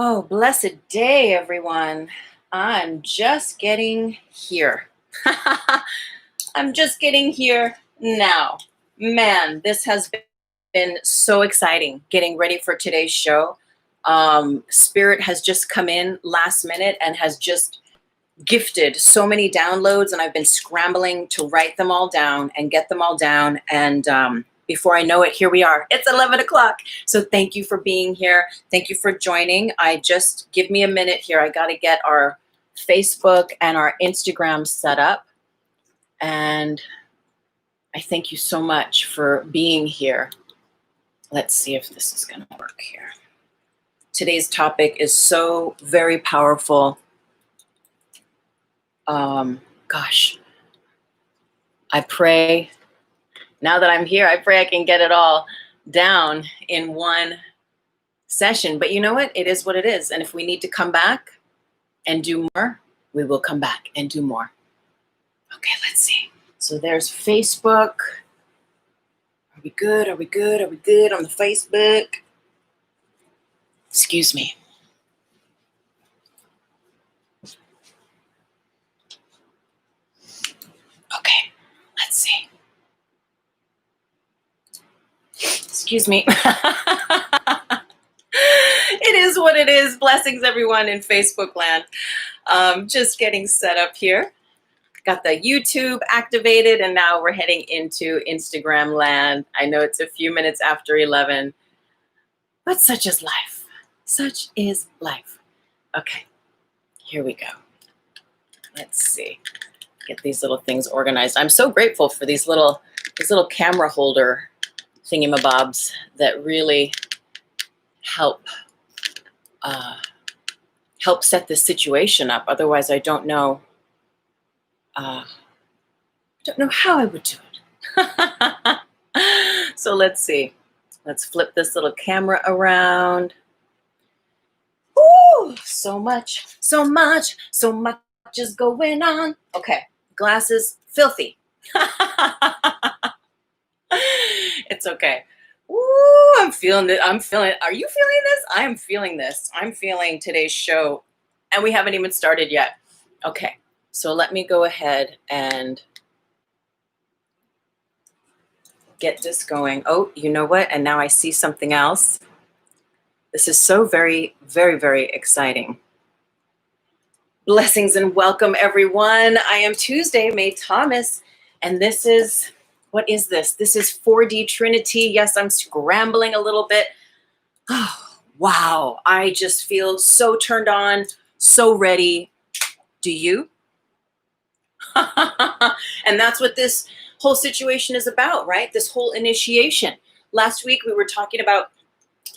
Oh, blessed day, everyone. I'm just getting here. I'm just getting here now. Man, this has been so exciting getting ready for today's show. Spirit has just come in last minute and has just gifted so many downloads, and I've been scrambling to write them all down and get them all down. And before I know it, here we are. It's 11 o'clock. So thank you for being here. Thank you for joining. Give me a minute here. I got to get our Facebook and our Instagram set up. And I thank you so much for being here. Let's see if this is going to work here. Today's topic is so very powerful. Gosh, I pray, now that I'm here, I pray I can get it all down in one session. But you know what? It is what it is. And if we need to come back and do more, we will come back and do more. Okay, let's see. So there's Facebook. Are we good? Are we good? Are we good on the Facebook? Excuse me. Okay, let's see. Excuse me. It is what it is. Blessings, everyone in Facebook land. Just getting set up here. Got the YouTube activated, and now we're heading into Instagram land. I know it's a few minutes after 11, but such is life. Such is life. Okay, here we go. Let's see. Get these little things organized. I'm so grateful for these little camera holder thingamabobs that really help set this situation up. Otherwise, I don't know how I would do it. So let's see. Let's flip this little camera around. Ooh, so much is going on. Okay, glasses, filthy. It's okay. Ooh, I'm feeling it. Are you feeling this? I am feeling this. I'm feeling today's show, and we haven't even started yet. Okay, so let me go ahead and get this going. Oh, you know what? And now I see something else. This is so very, very, very exciting. Blessings and welcome, everyone. I am Tuesday, May Thomas, and this is, what is this? This is 4D Trinity. Yes, I'm scrambling a little bit. Oh, wow. I just feel so turned on, so ready. Do you? And that's what this whole situation is about, right? This whole initiation. Last week, we were talking about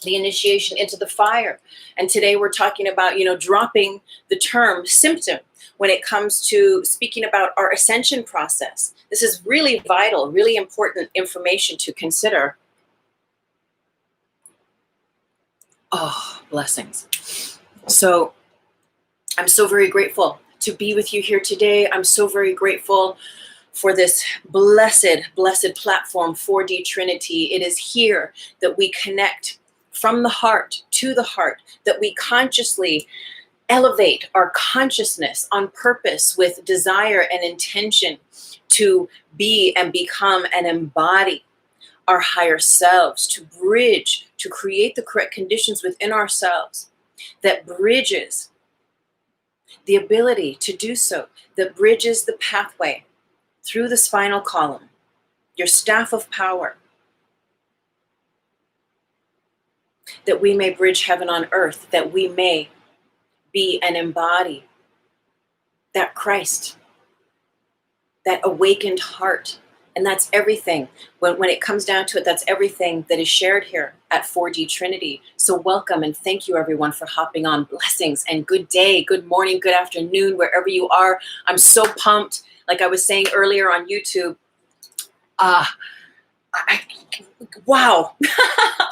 the initiation into the fire. And today we're talking about, dropping the term symptom when it comes to speaking about our ascension process. This is really vital, really important information to consider. Oh, blessings. So I'm so very grateful to be with you here today. I'm so very grateful for this blessed platform, 4D Trinity. It is here that we connect from the heart to the heart, that we consciously elevate our consciousness on purpose with desire and intention to be and become and embody our higher selves, to bridge, to create the correct conditions within ourselves that bridges the ability to do so, that bridges the pathway through the spinal column, your staff of power, that we may bridge heaven on earth, that we may be and embody that Christ, that awakened heart. And that's everything. When it comes down to it, that's everything that is shared here at 4D Trinity. So welcome and thank you, everyone, for hopping on. Blessings and good day, good morning, good afternoon, wherever you are. I'm so pumped. Like I was saying earlier on YouTube, wow.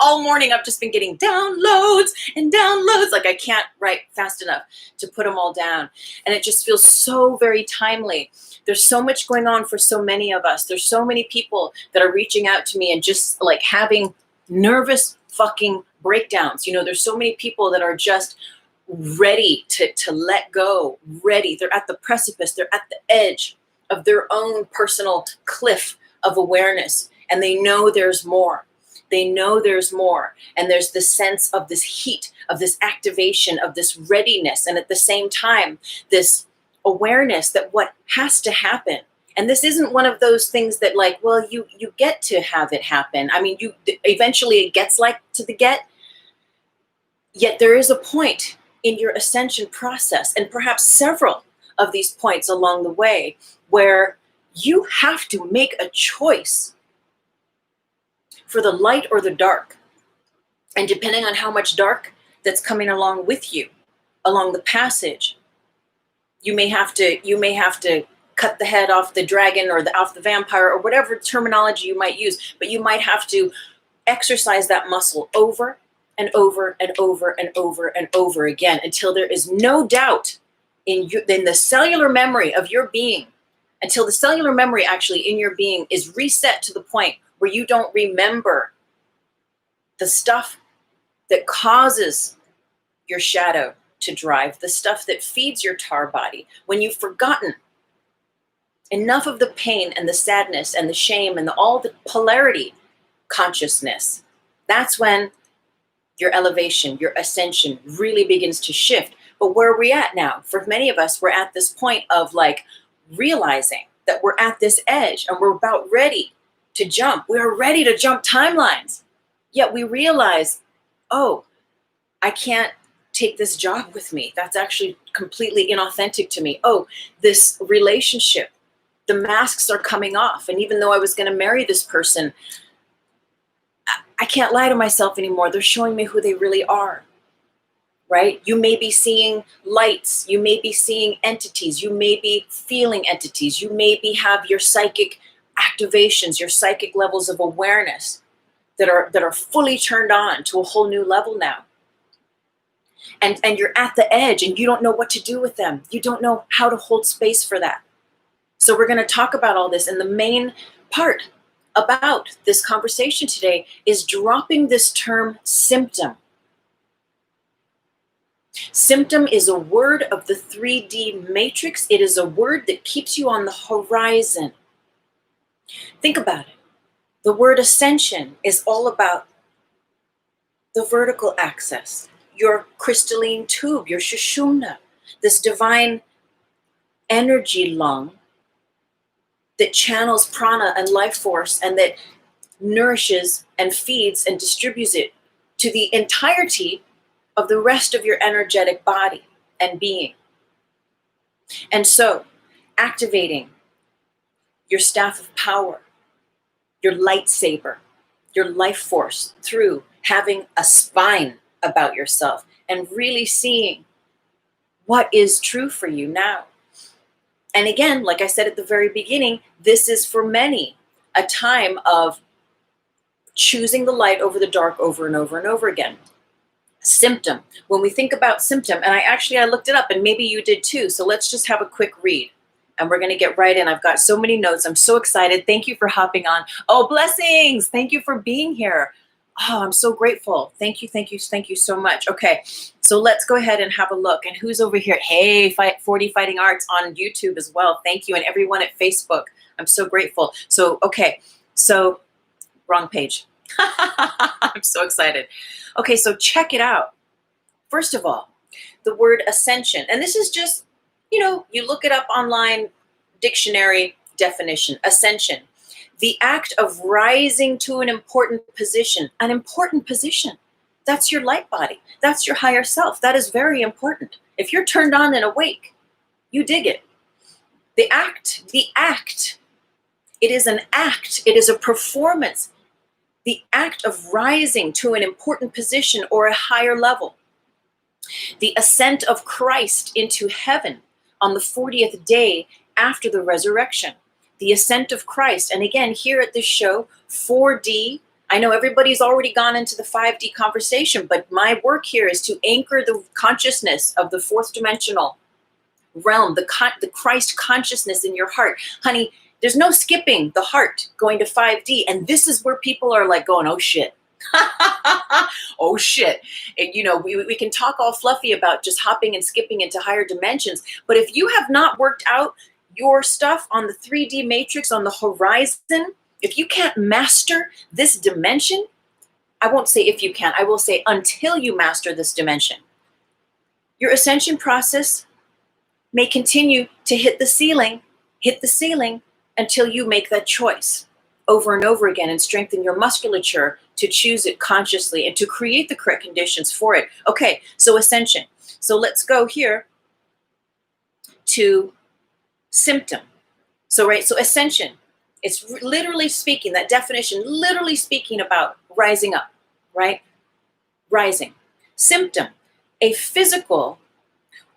All morning I've just been getting downloads and downloads. Like I can't write fast enough to put them all down. And it just feels so very timely. There's so much going on for so many of us. There's so many people that are reaching out to me and just like having nervous fucking breakdowns. There's so many people that are just ready to let go, ready. They're at the precipice. They're at the edge of their own personal cliff of awareness. And they know there's more. They know there's more. And there's this sense of this heat, of this activation, of this readiness. And at the same time, this awareness that what has to happen. And this isn't one of those things that like, well, you get to have it happen. I mean, eventually it gets like to the get. Yet there is a point in your ascension process, and perhaps several of these points along the way, where you have to make a choice for the light or the dark. And depending on how much dark that's coming along with you, along the passage, you may have to cut the head off the dragon or off the vampire or whatever terminology you might use, but you might have to exercise that muscle over and over and over and over and over again until there is no doubt in the cellular memory of your being, until the cellular memory actually in your being is reset to the point where you don't remember the stuff that causes your shadow to drive, the stuff that feeds your tar body. When you've forgotten enough of the pain and the sadness and the shame and all the polarity consciousness, that's when your elevation, your ascension really begins to shift. But where are we at now? For many of us, we're at this point of like realizing that we're at this edge and we're about ready to jump. We are ready to jump timelines. Yet we realize, oh, I can't take this job with me. That's actually completely inauthentic to me. Oh, this relationship, the masks are coming off. And even though I was going to marry this person, I can't lie to myself anymore. They're showing me who they really are, right? You may be seeing lights. You may be seeing entities. You may be feeling entities. You may have your psychic activations, your psychic levels of awareness that are fully turned on to a whole new level now. And you're at the edge and you don't know what to do with them. You don't know how to hold space for that. So we're going to talk about all this. And the main part about this conversation today is dropping this term symptom. Symptom is a word of the 3D matrix. It is a word that keeps you on the horizon. Think about it. The word ascension is all about the vertical axis, your crystalline tube, your sushumna, this divine energy lung that channels prana and life force and that nourishes and feeds and distributes it to the entirety of the rest of your energetic body and being. And so, activating your staff of power, your lightsaber, your life force through having a spine about yourself and really seeing what is true for you now. And again, like I said at the very beginning, this is for many a time of choosing the light over the dark over and over and over again. Symptom. When we think about symptom, and I looked it up and maybe you did too. So let's just have a quick read and we're going to get right in. I've got so many notes. I'm so excited. Thank you for hopping on. Oh, blessings. Thank you for being here. Oh, I'm so grateful. Thank you. Thank you. Thank you so much. Okay. So let's go ahead and have a look. And who's over here? Hey, 40 Fighting Arts on YouTube as well. Thank you. And everyone at Facebook. I'm so grateful. So, okay. So wrong page. I'm so excited. Okay. So check it out. First of all, the word ascension. And this is just, you look it up online, dictionary definition, ascension. The act of rising to an important position. An important position. That's your light body. That's your higher self. That is very important. If you're turned on and awake, you dig it. The act. It is an act. It is a performance. The act of rising to an important position or a higher level. The ascent of Christ into heaven on the 40th day after the resurrection. The ascent of Christ. And again, here at this show, 4D, I know everybody's already gone into the 5D conversation, but my work here is to anchor the consciousness of the fourth dimensional realm, the Christ consciousness in your heart. Honey, there's no skipping the heart going to 5D. And this is where people are like going, oh shit. Oh shit. And, we can talk all fluffy about just hopping and skipping into higher dimensions. But if you have not worked out your stuff on the 3D matrix, on the horizon, if you can't master this dimension, I won't say if you can, I will say until you master this dimension, your ascension process may continue to hit the ceiling until you make that choice over and over again and strengthen your musculature to choose it consciously and to create the correct conditions for it. Okay, so ascension. So let's go here to symptom. So ascension, it's literally speaking, that definition, literally speaking about rising up, right? Rising. Symptom, a physical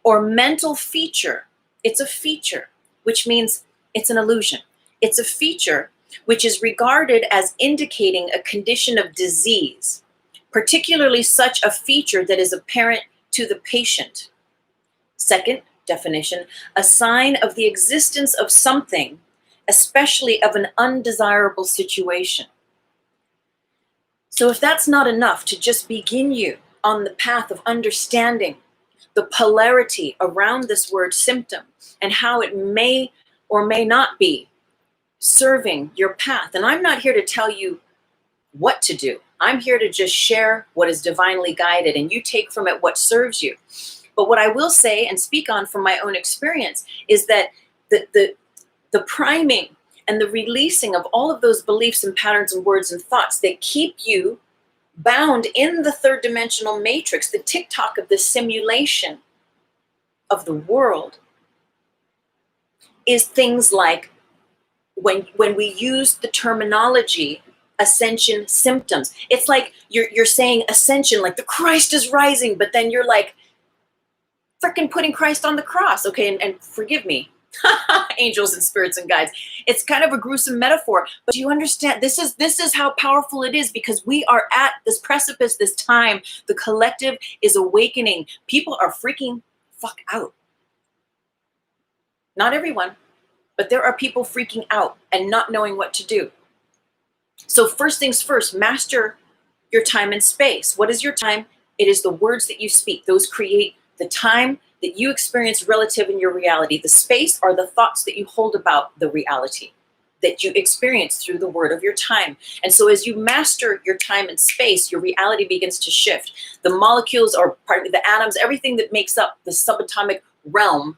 or mental feature. It's a feature, which means it's an illusion. It's a feature which is regarded as indicating a condition of disease, particularly such a feature that is apparent to the patient. Second definition, a sign of the existence of something, especially of an undesirable situation. So if that's not enough to just begin you on the path of understanding the polarity around this word symptom and how it may or may not be serving your path. And I'm not here to tell you what to do. I'm here to just share what is divinely guided, and you take from it what serves you. But what I will say and speak on from my own experience is that the priming and the releasing of all of those beliefs and patterns and words and thoughts that keep you bound in the third dimensional matrix, the tick-tock of the simulation of the world, is things like when we use the terminology ascension symptoms. It's like you're saying ascension, like the Christ is rising, but then you're like freaking putting Christ on the cross. Okay, and forgive me, angels and spirits and guides. It's kind of a gruesome metaphor, but do you understand? This is how powerful it is, because we are at this precipice, this time. The collective is awakening. People are freaking fuck out. Not everyone, but there are people freaking out and not knowing what to do. So first things first, master your time and space. What is your time? It is the words that you speak. Those create the time that you experience relative in your reality. The space are the thoughts that you hold about the reality that you experience through the word of your time. And so as you master your time and space, your reality begins to shift. The molecules are part of the atoms, everything that makes up the subatomic realm,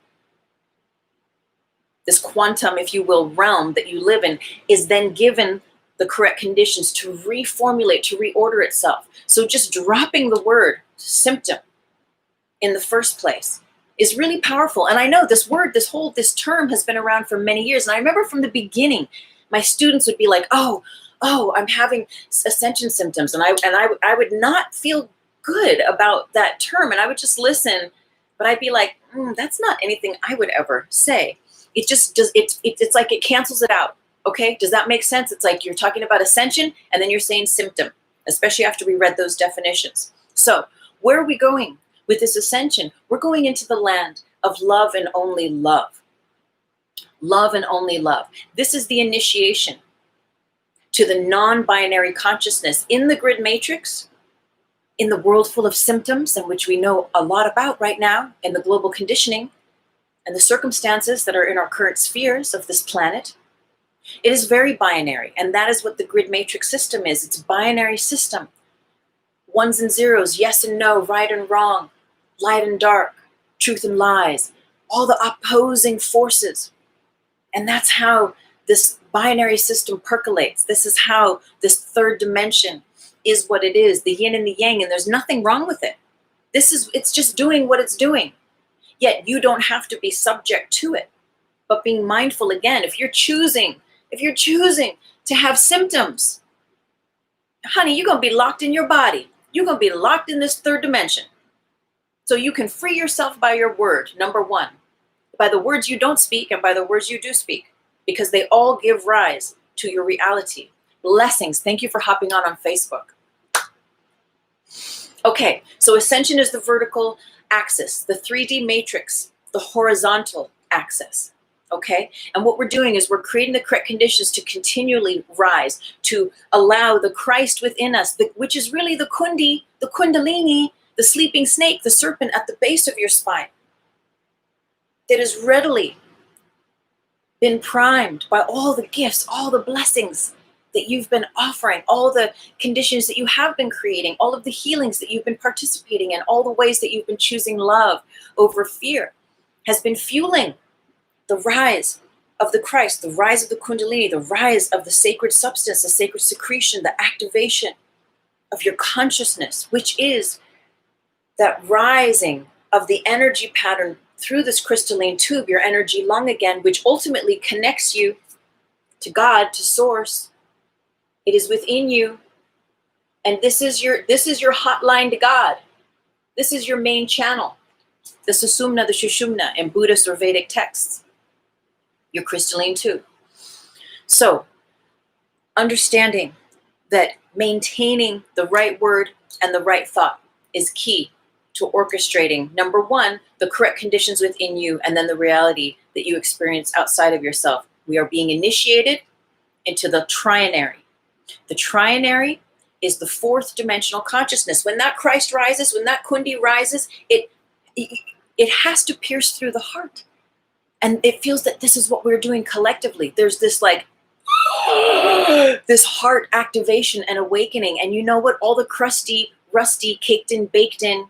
this quantum, if you will, realm that you live in, is then given the correct conditions to reformulate, to reorder itself. So just dropping the word symptom in the first place is really powerful. And I know this word, this term has been around for many years. And I remember from the beginning, my students would be like, oh, I'm having ascension symptoms. And I would not feel good about that term. And I would just listen, but I'd be like, that's not anything I would ever say. It just does. It's like it cancels it out. Okay. Does that make sense? It's like you're talking about ascension and then you're saying symptom, especially after we read those definitions. So where are we going with this ascension? We're going into the land of love and only love. Love and only love. This is the initiation to the non-binary consciousness in the grid matrix, in the world full of symptoms, in which we know a lot about right now, in the global conditioning and the circumstances that are in our current spheres of this planet. It is very binary, and that is what the grid matrix system is. It's a binary system. Ones and zeros, yes and no, right and wrong, light and dark, truth and lies, all the opposing forces. And that's how this binary system percolates. This is how this third dimension is what it is, the yin and the yang, and there's nothing wrong with it. It's just doing what it's doing. Yet you don't have to be subject to it. But being mindful again, if you're choosing to have symptoms, honey, you're going to be locked in your body. You're going to be locked in this third dimension. So you can free yourself by your word, number one, by the words you don't speak and by the words you do speak, because they all give rise to your reality. Blessings. Thank you for hopping on Facebook. Okay, so ascension is the vertical axis, the 3D matrix, the horizontal axis. Okay, and what we're doing is we're creating the correct conditions to continually rise, to allow the Christ within us, which is really the Kundalini, the sleeping snake, the serpent at the base of your spine that has readily been primed by all the gifts, all the blessings that you've been offering, all the conditions that you have been creating, all of the healings that you've been participating in, all the ways that you've been choosing love over fear, has been fueling the rise of the Christ, the rise of the Kundalini, the rise of the sacred substance, the sacred secretion, the activation of your consciousness, which is that rising of the energy pattern through this crystalline tube, your energy lung again, which ultimately connects you to God, to source. It is within you. And this is your hotline to God. This is your main channel. The Susumna, the Shushumna in Buddhist or Vedic texts. Your crystalline tube. So, understanding that maintaining the right word and the right thought is key to orchestrating, number one, the correct conditions within you, and then the reality that you experience outside of yourself. We are being initiated into the trinary. The trinary is the fourth dimensional consciousness. When that Christ rises, when that Kundi rises, it has to pierce through the heart. And it feels that this is what we're doing collectively. There's this like, this heart activation and awakening. And you know what? All the crusty, rusty, caked in, baked in,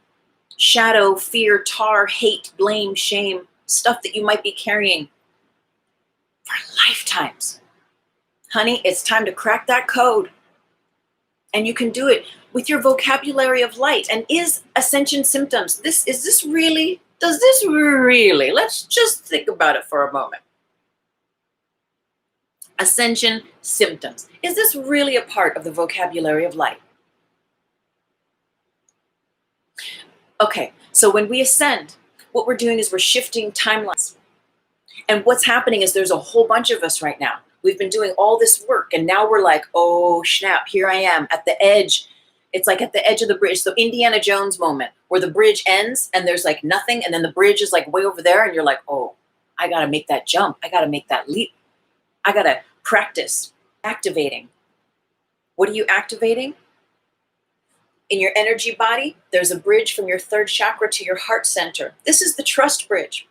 shadow, fear, tar, hate, blame, shame, stuff that you might be carrying for lifetimes. Honey, it's time to crack that code. And you can do it with your vocabulary of light. And is ascension symptoms, does this really, let's just think about it for a moment. Ascension symptoms. Is this really a part of the vocabulary of light? Okay, so when we ascend, what we're doing is we're shifting timelines. And what's happening is there's a whole bunch of us right now. We've been doing all this work, and now we're like, oh, snap, here I am at the edge. It's like at the edge of the bridge. So Indiana Jones moment where the bridge ends and there's like nothing, and then the bridge is like way over there, and you're like, oh, I got to make that jump. I got to make that leap. I got to practice activating. What are you activating? In your energy body, there's a bridge from your third chakra to your heart center. This is the trust bridge.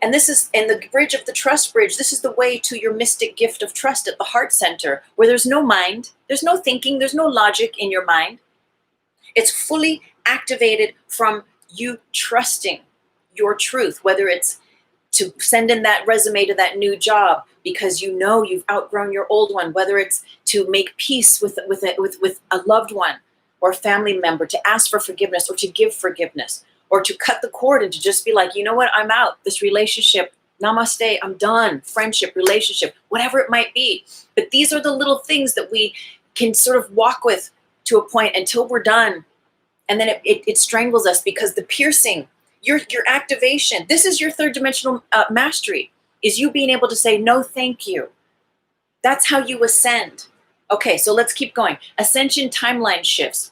And this is, in the bridge of the trust bridge, this is the way to your mystic gift of trust at the heart center, where there's no mind, there's no thinking, there's no logic in your mind. It's fully activated from you trusting your truth, whether it's to send in that resume to that new job because you know you've outgrown your old one, whether it's to make peace with a loved one or a family member, to ask for forgiveness or to give forgiveness, or to cut the cord and to just be like, you know what, I'm out. This relationship, namaste, I'm done. Friendship, relationship, whatever it might be. But these are the little things that we can sort of walk with to a point until we're done. And then it strangles us because the piercing, your activation, this is your third dimensional mastery, is you being able to say, no, thank you. That's how you ascend. Okay, so let's keep going. Ascension timeline shifts.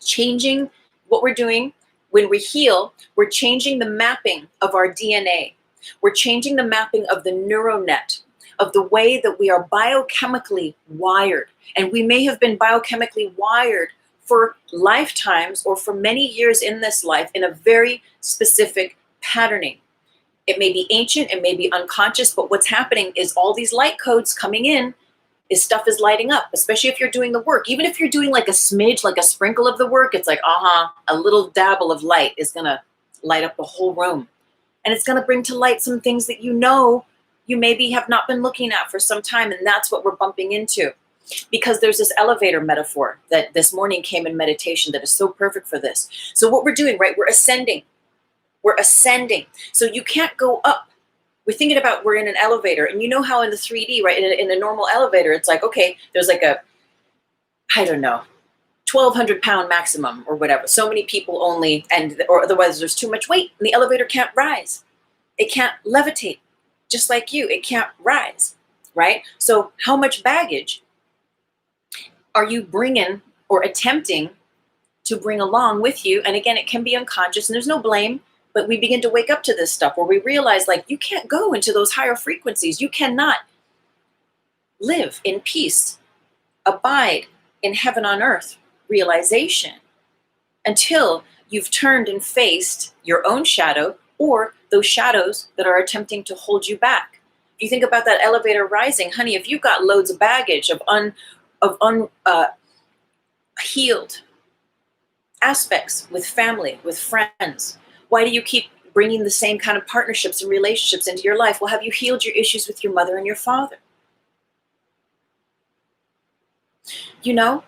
Changing what we're doing. When we heal, we're changing the mapping of our DNA. We're changing the mapping of the neuronet, of the way that we are biochemically wired. And we may have been biochemically wired for lifetimes or for many years in this life in a very specific patterning. It may be ancient, it may be unconscious, but what's happening is all these light codes coming in, is stuff is lighting up, especially if you're doing the work. Even if you're doing like a smidge, like a sprinkle of the work, it's like, a little dabble of light is going to light up the whole room. And it's going to bring to light some things that you know you maybe have not been looking at for some time. And that's what we're bumping into. Because there's this elevator metaphor that this morning came in meditation that is so perfect for this. So what we're doing, right, we're ascending. We're ascending. So you can't go up. We're thinking about we're in an elevator, and you know how in the 3D, right, in a normal elevator, it's like, okay, there's like a, I don't know, 1,200 pound maximum or whatever. So many people only, or otherwise there's too much weight and the elevator can't rise. It can't levitate. Just like you, it can't rise, right? So how much baggage are you bringing or attempting to bring along with you? And again, it can be unconscious and there's no blame. But we begin to wake up to this stuff where we realize, like, you can't go into those higher frequencies. You cannot live in peace, abide in heaven on earth realization until you've turned and faced your own shadow or those shadows that are attempting to hold you back. If you think about that elevator rising, honey, if you've got loads of baggage of healed aspects with family, with friends, why do you keep bringing the same kind of partnerships and relationships into your life? Well, have you healed your issues with your mother and your father? You know,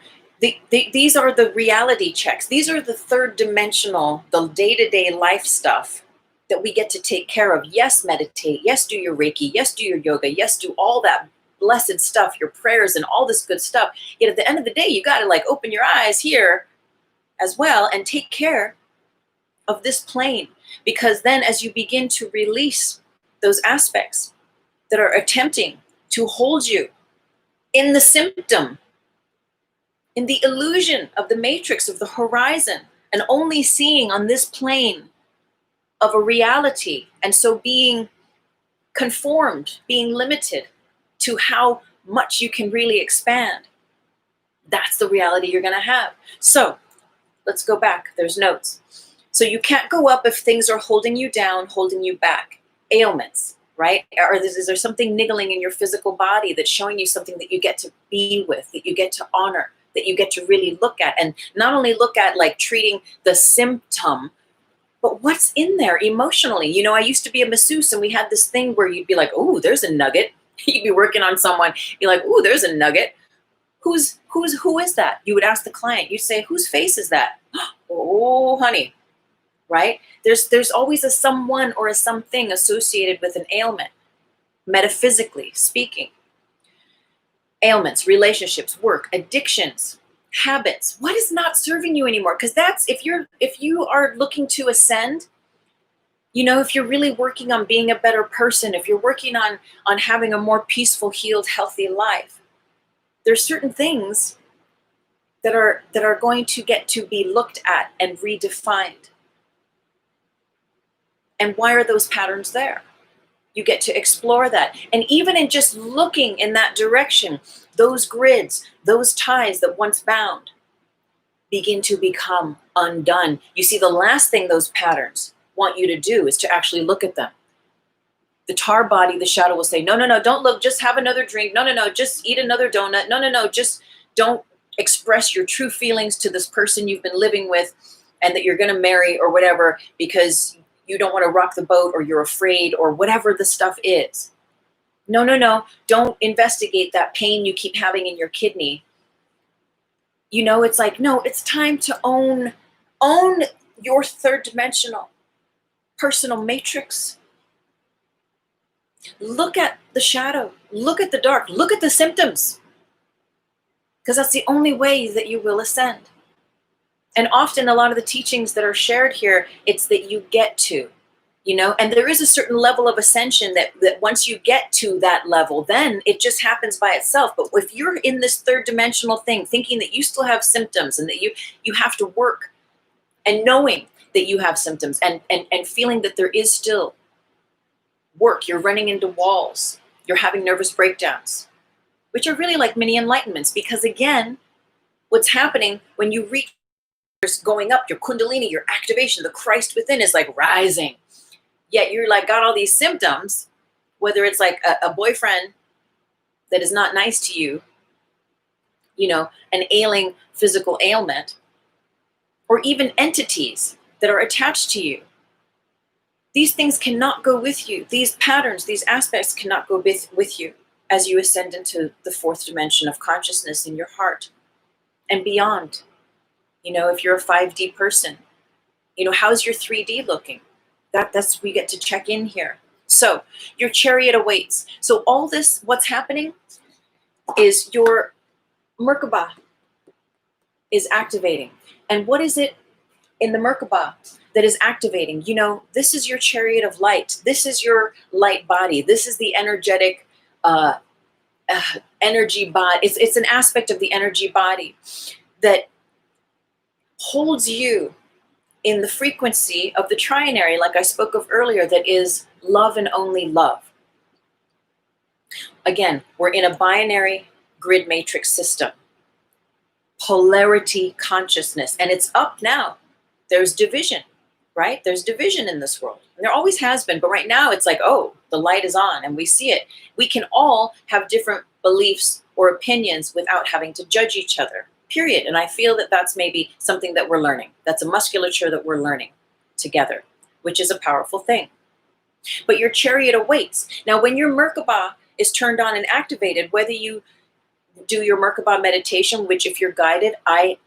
these are the reality checks. These are the third dimensional, the day-to-day life stuff that we get to take care of. Yes, meditate. Yes, do your Reiki. Yes, do your yoga. Yes, do all that blessed stuff, your prayers and all this good stuff. Yet at the end of the day, you got to like open your eyes here as well and take care of this plane. Because then as you begin to release those aspects that are attempting to hold you in the symptom, in the illusion of the matrix of the horizon, and only seeing on this plane of a reality, and so being conformed, being limited to how much you can really expand, that's the reality you're going to have. So let's go back. There's notes. So you can't go up if things are holding you down, holding you back. Ailments, right? Or is there something niggling in your physical body that's showing you something that you get to be with, that you get to honor, that you get to really look at? And not only look at like treating the symptom, but what's in there emotionally. You know, I used to be a masseuse, and we had this thing where you'd be like, oh, there's a nugget. You'd be working on someone, be like, oh, there's a nugget. Who is that? You would ask the client, you'd say, whose face is that? Oh, honey, right? There's always a someone or a something associated with an ailment, metaphysically speaking. Ailments, relationships, work, addictions, habits. What is not serving you anymore? Because that's, if you are looking to ascend, you know, if you're really working on being a better person, if you're working on having a more peaceful, healed, healthy life, there's certain things that are going to get to be looked at and redefined. And why are those patterns there? You get to explore that. And even in just looking in that direction, those grids, those ties that once bound begin to become undone. You see, the last thing those patterns want you to do is to actually look at them. The tar body, the shadow will say, no, don't look, just have another drink. No, just eat another donut. No, just don't express your true feelings to this person you've been living with and that you're going to marry or whatever, because you don't want to rock the boat, or you're afraid, or whatever the stuff is. No, don't investigate that pain you keep having in your kidney. You know, it's like, no, it's time to own your third dimensional personal matrix. Look at the shadow, look at the dark, look at the symptoms, because that's the only way that you will ascend. And often a lot of the teachings that are shared here, it's that you get to, you know, and there is a certain level of ascension that once you get to that level, then it just happens by itself. But if you're in this third dimensional thing, thinking that you still have symptoms and that you have to work, and knowing that you have symptoms, and feeling that there is still work, you're running into walls, you're having nervous breakdowns, which are really like mini enlightenments. Because again, what's happening when you reach going up, your kundalini, your activation, the Christ within is like rising. Yet you're like got all these symptoms, whether it's like a boyfriend that is not nice to you, you know, an ailing physical ailment, or even entities that are attached to you. These things cannot go with you. These patterns, these aspects cannot go with you as you ascend into the fourth dimension of consciousness in your heart and beyond. You know, if you're a 5D person, you know, how's your 3D looking? That's we get to check in here. So your chariot awaits. So all this, what's happening is your Merkaba is activating. And what is it in the Merkaba that is activating? You know, this is your chariot of light. This is your light body. This is the energetic energy body. It's an aspect of the energy body that holds you in the frequency of the trinary, like I spoke of earlier, that is love and only love. Again, we're in a binary grid matrix system. Polarity consciousness. And it's up now. there's division, right? There's division in this world. And there always has been. But right now it's like, oh, the light is on and we see it. We can all have different beliefs or opinions without having to judge each other, period. And I feel that that's maybe something that we're learning. That's a musculature that we're learning together, which is a powerful thing. But your chariot awaits. Now, when your Merkaba is turned on and activated, whether you do your Merkaba meditation, which if you're guided, I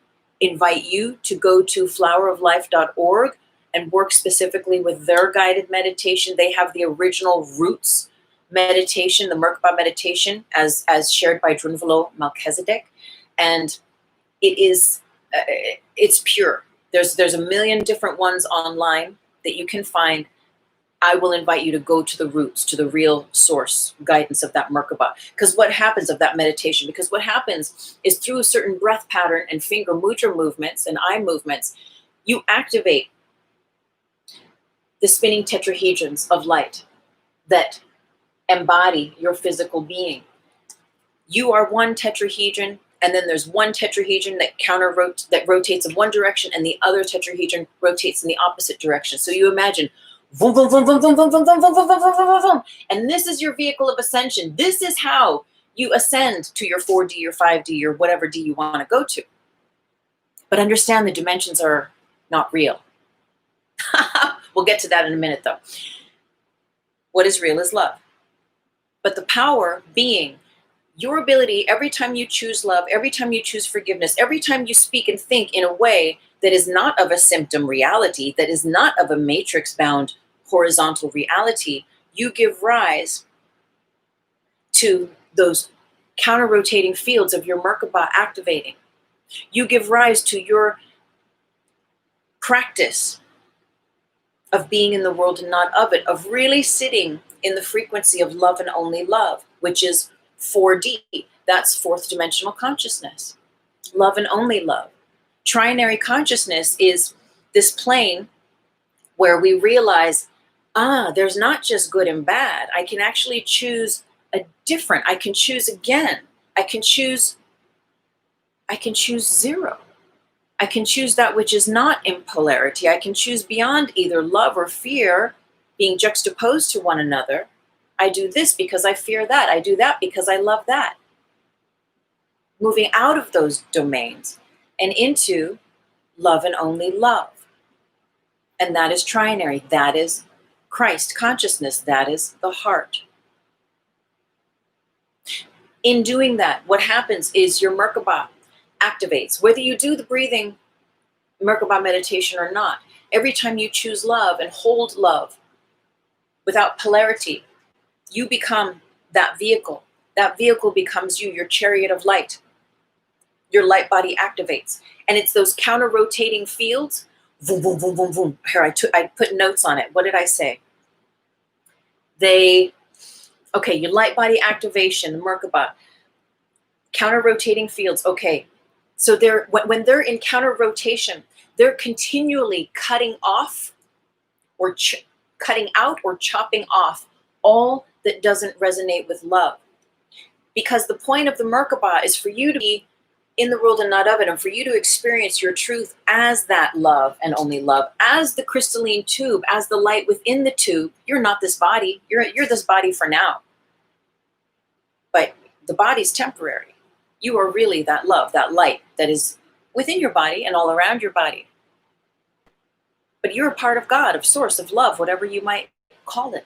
invite you to go to floweroflife.org and work specifically with their guided meditation. They have the original roots meditation, the Merkaba meditation, as shared by Drunvalo Melchizedek. And it is, it's pure. There's a million different ones online that you can find. I will invite you to go to the roots, to the real source guidance of that Merkaba. Because what happens of that meditation? Because what happens is through a certain breath pattern and finger mudra movements and eye movements, you activate the spinning tetrahedrons of light that embody your physical being. You are one tetrahedron, and then there's one tetrahedron that rotates in one direction, and the other tetrahedron rotates in the opposite direction. So you imagine, vroom, vroom, vroom, vroom, vroom, vroom, vroom, vroom, vroom, vroom, vroom, vroom. And this is your vehicle of ascension. This is how you ascend to your 4D or 5D or whatever D you want to go to. But understand the dimensions are not real. We'll get to that in a minute, though. What is real is love. But the power being your ability, every time you choose love, every time you choose forgiveness, every time you speak and think in a way that is not of a symptom reality, that is not of a matrix-bound horizontal reality, you give rise to those counter-rotating fields of your Merkaba activating. You give rise to your practice of being in the world and not of it, of really sitting in the frequency of love and only love, which is 4D. That's fourth dimensional consciousness. Love and only love. Trinary consciousness is this plane where we realize, there's not just good and bad. I can actually choose a different. I can choose again. I can choose zero. I can choose that which is not in polarity. I can choose beyond either love or fear being juxtaposed to one another. I do this because I fear that. I do that because I love that. Moving out of those domains and into love and only love. And that is trinary. That is Christ consciousness. That is the heart. In doing that, what happens is your Merkaba activates. Whether you do the breathing Merkaba meditation or not, every time you choose love and hold love without polarity, you become that vehicle. That vehicle becomes you, your chariot of light. Your light body activates. And it's those counter-rotating fields. Boom, boom, boom, boom, boom. Here, I put notes on it. What did I say? Your light body activation, the Merkaba. Counter-rotating fields. Okay. So when they're in counter-rotation, they're continually cutting off or cutting out or chopping off all that doesn't resonate with love. Because the point of the Merkaba is for you to be in the world and not of it, and for you to experience your truth as that love and only love, as the crystalline tube, as the light within the tube. You're not this body. You're this body for now. But the body's temporary. You are really that love, that light that is within your body and all around your body. But you're a part of God, of source, of love, whatever you might call it.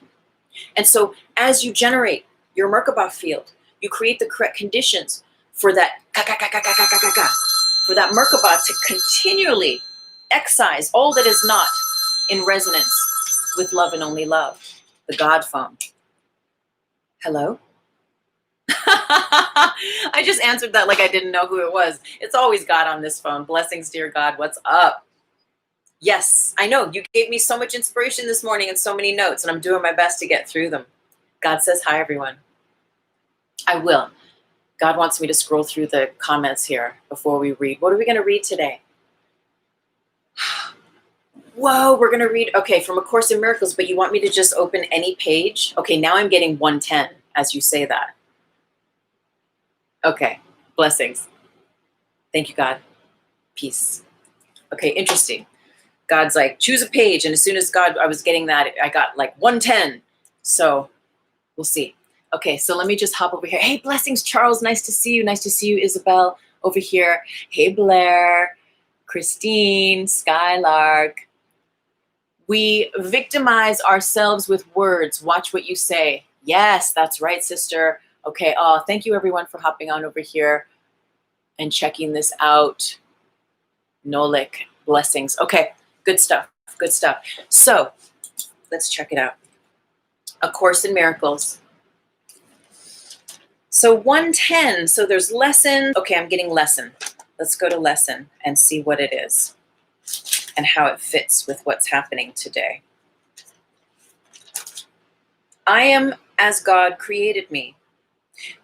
And so as you generate your Merkaba field, you create the correct conditions for that for that Merkaba to continually excise all that is not in resonance with love and only love. The God phone. Hello? I just answered that like I didn't know who it was. It's always God on this phone. Blessings, dear God. What's up? Yes, I know. You gave me so much inspiration this morning and so many notes, and I'm doing my best to get through them. God says hi, everyone. I will. God wants me to scroll through the comments here before we read. What are we going to read today? Whoa, we're going to read, from A Course in Miracles, but you want me to just open any page? Okay, now I'm getting 110 as you say that. Okay, blessings. Thank you, God. Peace. Okay, interesting. God's like, choose a page. And as soon as I was getting that, I got like 110. So we'll see. Okay, so let me just hop over here. Hey, blessings, Charles. Nice to see you. Nice to see you, Isabel, over here. Hey, Blair, Christine, Skylark. We victimize ourselves with words. Watch what you say. Yes, that's right, sister. Okay, thank you, everyone, for hopping on over here and checking this out. Nolik, blessings. Okay, good stuff, good stuff. So let's check it out. A Course in Miracles. So 110, so there's lesson. Okay, I'm getting lesson. Let's go to lesson and see what it is and how it fits with what's happening today. I am as God created me.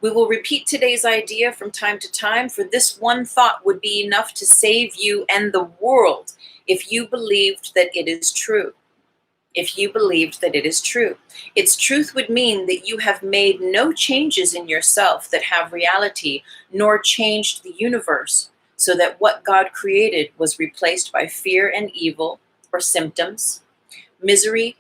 We will repeat today's idea from time to time, for this one thought would be enough to save you and the world if you believed that it is true. If you believed that it is true. Its truth would mean that you have made no changes in yourself that have reality, nor changed the universe, so that what God created was replaced by fear and evil, or symptoms, misery,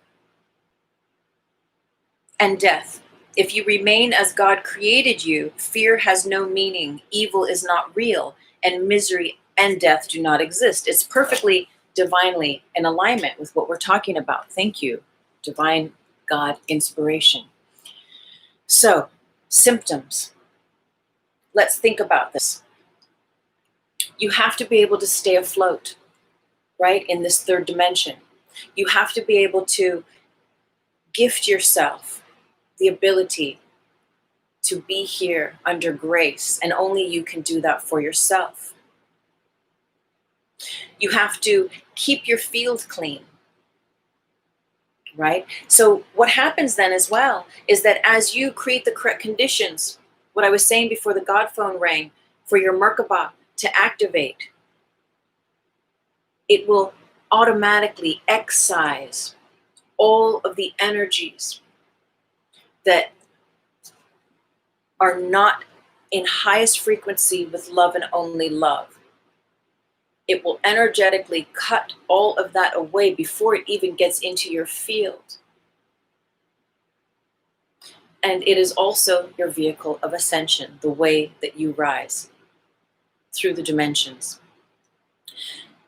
and death. If you remain as God created you, fear has no meaning, evil is not real, and misery and death do not exist. It's perfectly divinely in alignment with what we're talking about. Thank you, divine God inspiration. So, symptoms. Let's think about this. You have to be able to stay afloat, right, in this third dimension. You have to be able to gift yourself the ability to be here under grace, and only you can do that for yourself. You have to keep your field clean, right? So what happens then as well is that as you create the correct conditions, what I was saying before the God phone rang, for your Merkaba to activate, it will automatically excise all of the energies that are not in highest frequency with love and only love. It will energetically cut all of that away before it even gets into your field. And it is also your vehicle of ascension, the way that you rise through the dimensions.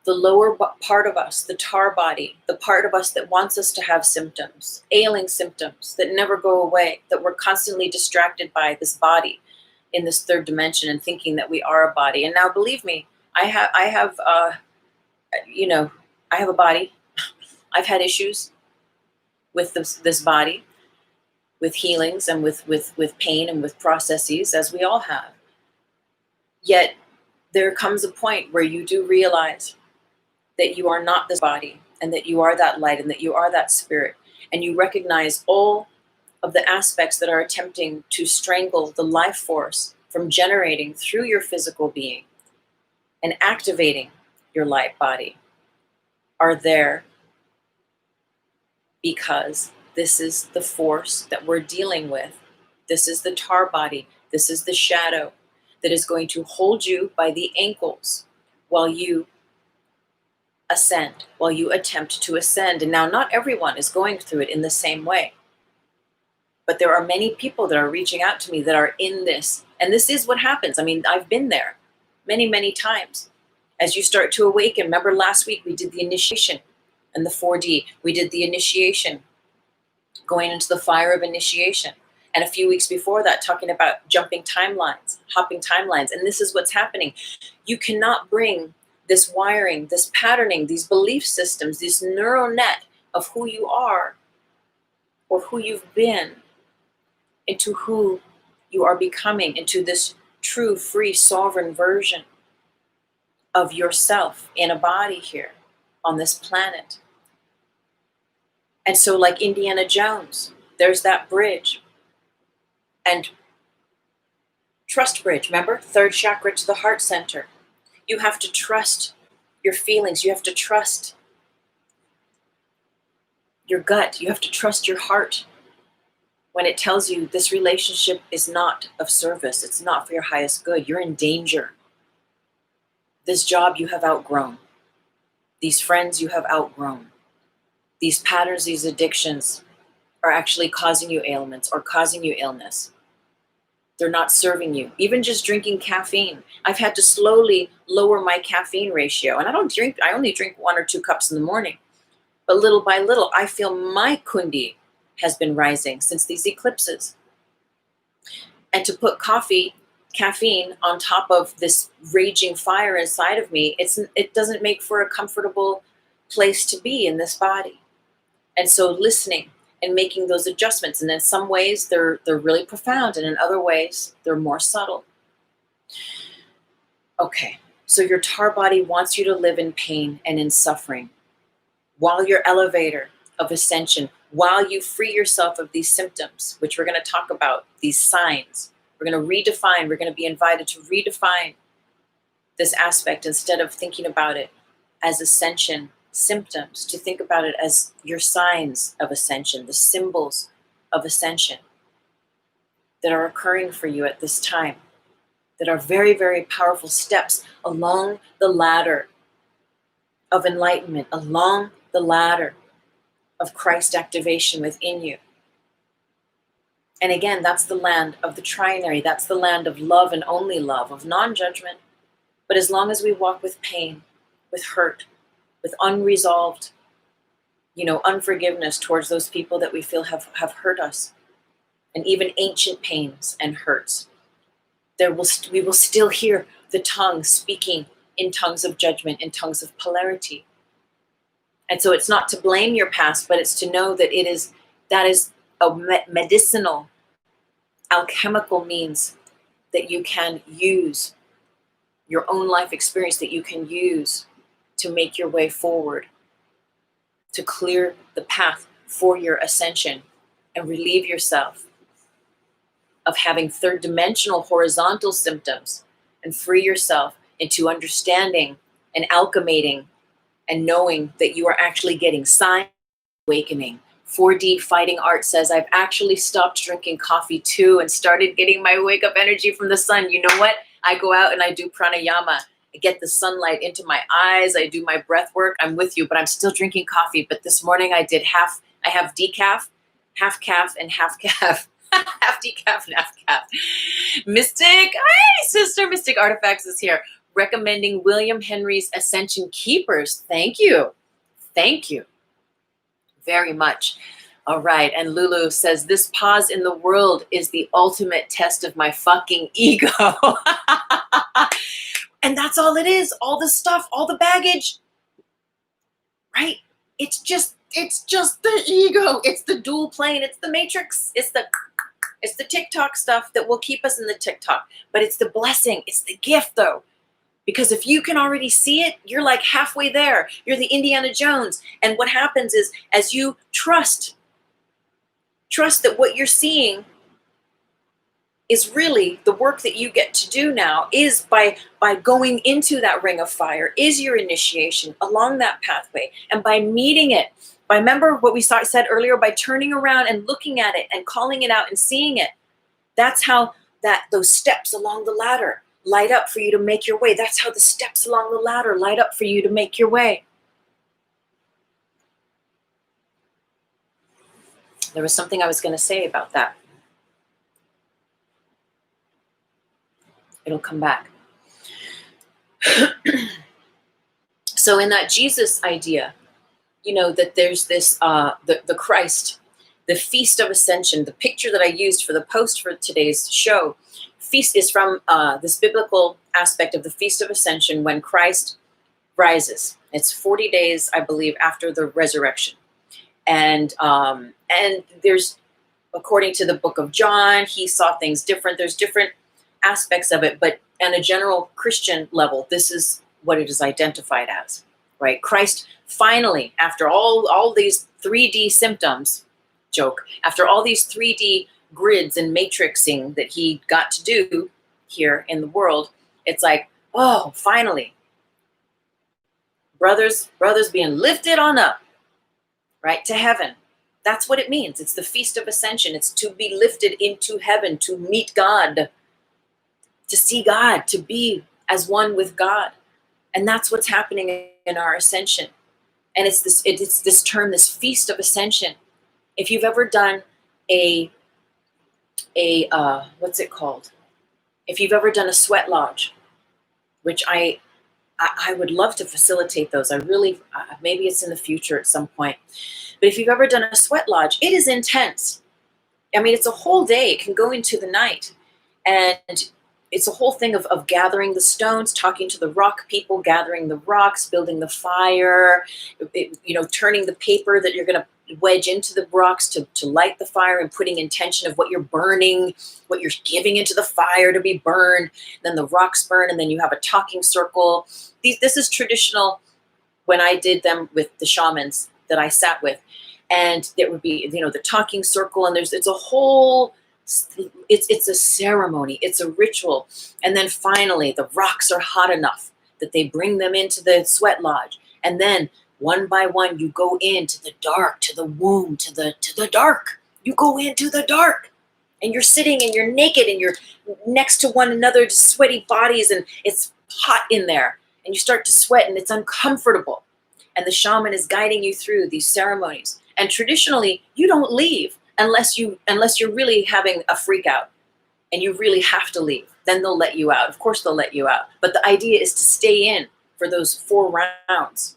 The lower part of us, the tar body, the part of us that wants us to have symptoms, ailing symptoms that never go away, that we're constantly distracted by this body in this third dimension and thinking that we are a body. And now, believe me, I have a body. I've had issues with this body, with healings and with pain and with processes, as we all have. Yet there comes a point where you do realize that you are not this body, and that you are that light, and that you are that spirit, and you recognize all of the aspects that are attempting to strangle the life force from generating through your physical being and activating your light body are there because this is the force that we're dealing with. This is the tar body. This is the shadow that is going to hold you by the ankles while you ascend, while you attempt to ascend. And now not everyone is going through it in the same way. But there are many people that are reaching out to me that are in this. And this is what happens. I mean, I've been there many, many times. As you start to awaken, remember last week we did the initiation and the 4D. We did the initiation, going into the fire of initiation. And a few weeks before that, talking about jumping timelines, hopping timelines. And this is what's happening. You cannot bring this wiring, this patterning, these belief systems, this neural net of who you are or who you've been into who you are becoming, into this true, free, sovereign version of yourself in a body here on this planet. And so like Indiana Jones, there's that bridge. And trust bridge, remember? Third chakra to the heart center. You have to trust your feelings. You have to trust your gut. You have to trust your heart when it tells you this relationship is not of service. It's not for your highest good. You're in danger. This job you have outgrown. These friends you have outgrown. These patterns, these addictions are actually causing you ailments or causing you illness. They're not serving you. Even just drinking caffeine. I've had to slowly lower my caffeine ratio. And I only drink 1 or 2 cups in the morning. But little by little, I feel my kundi has been rising since these eclipses. And to put caffeine on top of this raging fire inside of me, it doesn't make for a comfortable place to be in this body. And so listening and making those adjustments. And in some ways they're really profound, and in other ways they're more subtle. Okay, so your tar body wants you to live in pain and in suffering while your elevator of ascension, while you free yourself of these symptoms, which we're going to talk about, these signs. We're going to redefine, we're going to be invited to redefine this aspect instead of thinking about it as ascension symptoms, to think about it as your signs of ascension, the symbols of ascension that are occurring for you at this time, that are very, very powerful steps along the ladder of enlightenment, along the ladder of Christ activation within you. And again, that's the land of the trinary. That's the land of love and only love, of non-judgment. But as long as we walk with pain, with hurt, with unresolved, unforgiveness towards those people that we feel have hurt us, and even ancient pains and hurts, we will still hear the tongue speaking in tongues of judgment, in tongues of polarity. And so it's not to blame your past, but it's to know that that is a medicinal, alchemical means that you can use, your own life experience that you can use to make your way forward, to clear the path for your ascension and relieve yourself of having third dimensional horizontal symptoms, and free yourself into understanding and alchemating and knowing that you are actually getting Sine awakening. 4D Fighting Art says, I've actually stopped drinking coffee too and started getting my wake up energy from the sun. You know what? I go out and I do pranayama. I get the sunlight into my eyes. I do my breath work. I'm with you, but I'm still drinking coffee. But this morning I have decaf, half calf, and half calf. Half decaf and half calf. Mystic, hi sister, Mystic Artifacts is here, recommending William Henry's Ascension Keepers. Thank you. Thank you very much. All right. And Lulu says, this pause in the world is the ultimate test of my fucking ego. And that's all it is. All the stuff, all the baggage, right? It's just the ego. It's the dual plane. It's the matrix. It's the TikTok stuff that will keep us in the TikTok. But it's the blessing. It's the gift, though. Because if you can already see it, you're like halfway there. You're the Indiana Jones. And what happens is, as you trust that what you're seeing is really the work that you get to do now, is by going into that ring of fire, is your initiation along that pathway. And by meeting it, remember what we said earlier, by turning around and looking at it and calling it out and seeing it. That's how those steps along the ladder light up for you to make your way. That's how the steps along the ladder light up for you to make your way. There was something I was going to say about that. It'll come back. So in that Jesus idea, that there's this, the Christ, the Feast of Ascension, the picture that I used for the post for today's show, feast is from this biblical aspect of the Feast of Ascension when Christ rises. It's 40 days, I believe, after the resurrection. And there's, according to the book of John, he saw things different. There's different aspects of it, but on a general Christian level, this is what it is identified as, right? Christ finally, after all these 3D symptoms, after all these 3D grids and matrixing that he got to do here in the world, it's like, oh, finally, brothers being lifted on up, right, to heaven. That's what it means. It's the Feast of Ascension. It's to be lifted into heaven, to meet God, to see God, to be as one with God. And that's what's happening in our ascension. And it's this term, this Feast of Ascension. If you've ever done a what's it called? If you've ever done a sweat lodge, which I would love to facilitate those. I really, maybe it's in the future at some point. But if you've ever done a sweat lodge, it is intense. I mean, it's a whole day. It can go into the night. And it's a whole thing of gathering the stones, talking to the rock people, gathering the rocks, building the fire, turning the paper that you're going to wedge into the rocks to light the fire, and putting intention of what you're burning, what you're giving into the fire to be burned. Then the rocks burn, and then you have a talking circle. This is traditional when I did them with the shamans that I sat with. And there would be, the talking circle, and it's a whole, it's a ceremony, it's a ritual. And then finally the rocks are hot enough that they bring them into the sweat lodge. And then one by one, you go into the dark, to the womb, to the dark. You go into the dark, and you're sitting and you're naked and you're next to one another, sweaty bodies, and it's hot in there, and you start to sweat and it's uncomfortable. And the shaman is guiding you through these ceremonies. And traditionally, you don't leave unless you're really having a freak out and you really have to leave. Then they'll let you out. Of course they'll let you out. But the idea is to stay in for those 4 rounds.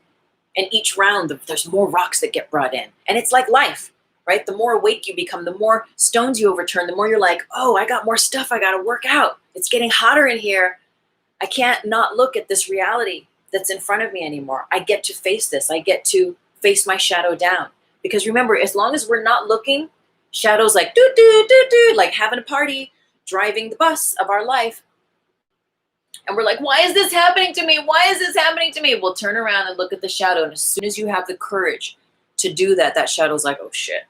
And each round, there's more rocks that get brought in. And it's like life, right? The more awake you become, the more stones you overturn, the more you're like, oh, I got more stuff I got to work out. It's getting hotter in here. I can't not look at this reality that's in front of me anymore. I get to face this. I get to face my shadow down. Because remember, as long as we're not looking, shadow's like, like having a party, driving the bus of our life. And we're like, why is this happening to me? Why is this happening to me? We'll turn around and look at the shadow. And as soon as you have the courage to do that, that shadow's like, oh shit,